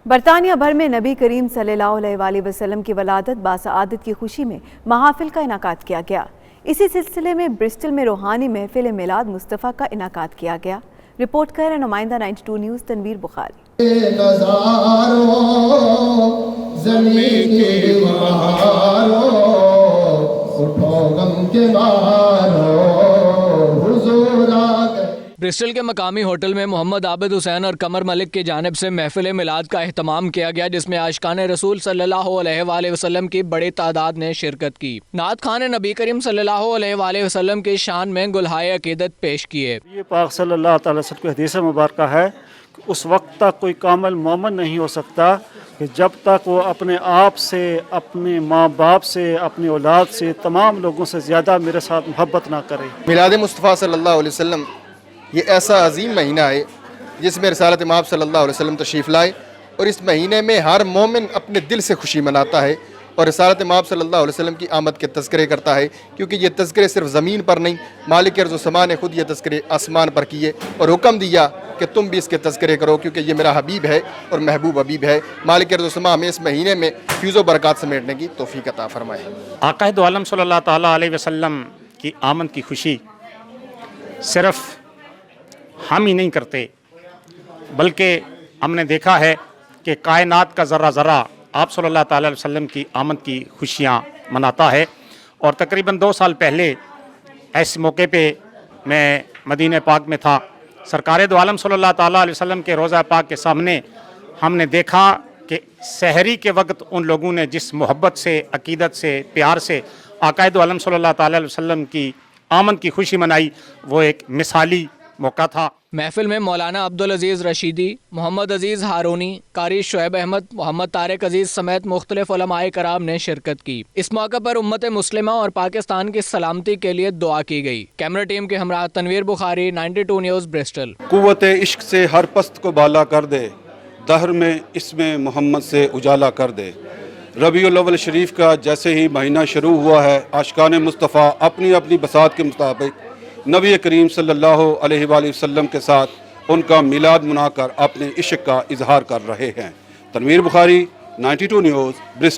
برطانیہ بھر میں نبی کریم صلی اللہ علیہ وسلم کی ولادت باسعادت کی خوشی میں محافل کا انعقاد کیا گیا۔ اسی سلسلے میں برسٹل میں روحانی محفل میلاد مصطفیٰ کا انعقاد کیا گیا۔ رپورٹ کر رہے نمائندہ 92 نیوز تنویر بخاری۔ برسٹل کے مقامی ہوٹل میں محمد عابد حسین اور قمر ملک کی جانب سے محفل میلاد کا اہتمام کیا گیا، جس میں عاشقان رسول صلی اللہ علیہ وآلہ وسلم کی بڑی تعداد نے شرکت کی۔ نعت خوان نبی کریم صلی اللہ علیہ وآلہ وسلم کی شان میں گلہائے عقیدت پیش کیے۔ یہ پاک صلی اللہ تعالی وسلم کی حدیث مبارکہ ہے کہ اس وقت تک کوئی کامل مومن نہیں ہو سکتا کہ جب تک وہ اپنے آپ سے، اپنے ماں باپ سے، اپنی اولاد سے، تمام لوگوں سے زیادہ میرے ساتھ محبت نہ کرے۔ میلاد مصطفیٰ صلی اللہ علیہ وسلم یہ ایسا عظیم مہینہ ہے جس میں رسالت مآب صلی اللہ علیہ وسلم تشریف لائے، اور اس مہینے میں ہر مومن اپنے دل سے خوشی مناتا ہے اور رسالت مآب صلی اللہ علیہ وسلم کی آمد کے تذکرے کرتا ہے، کیونکہ یہ تذکرے صرف زمین پر نہیں، مالک ارض و سما نے خود یہ تذکرے آسمان پر کیے اور حکم دیا کہ تم بھی اس کے تذکرے کرو، کیونکہ یہ میرا حبیب ہے اور محبوب حبیب ہے۔ مالک ارض و سما ہمیں اس مہینے میں فیض و برکات سمیٹنے کی توفیق عطا فرمائے۔ آقا دو عالم صلی اللہ تعالیٰ علیہ وسلم کی آمد کی خوشی صرف ہم ہی نہیں کرتے، بلکہ ہم نے دیکھا ہے کہ کائنات کا ذرہ ذرہ آپ صلی اللہ تعالیٰ علیہ وسلم کی آمد کی خوشیاں مناتا ہے۔ اور تقریباً 2 سال پہلے ایسے موقع پہ میں مدینہ پاک میں تھا، سرکار دو عالم صلی اللہ تعالیٰ علیہ وسلم کے روضہ پاک کے سامنے ہم نے دیکھا کہ سحری کے وقت ان لوگوں نے جس محبت سے، عقیدت سے، پیار سے آقا دو عالم صلی اللہ تعالیٰ علیہ وسلم کی آمد کی خوشی منائی، وہ ایک مثالی موقع تھا۔ محفل میں مولانا عبدالعزیز رشیدی، محمد عزیز ہارونی، قاری شعیب احمد، محمد طارق عزیز سمیت مختلف علماء کرام نے شرکت کی۔ اس موقع پر امت مسلمہ اور پاکستان کی سلامتی کے لیے دعا کی گئی۔ کیمرہ ٹیم کے ہمراہ تنویر بخاری، 92 نیوز برسٹل۔ قوت عشق سے ہر پست کو بالا کر دے، دہر میں اس میں محمد سے اجالا کر دے۔ ربیع الاول شریف کا جیسے ہی مہینہ شروع ہوا ہے، عاشقان مصطفیٰ اپنی اپنی بساط کے مطابق نبی کریم صلی اللہ علیہ وآلہ وسلم کے ساتھ ان کا میلاد منا کر اپنے عشق کا اظہار کر رہے ہیں۔ تنویر بخاری، 92 نیوز برسٹل۔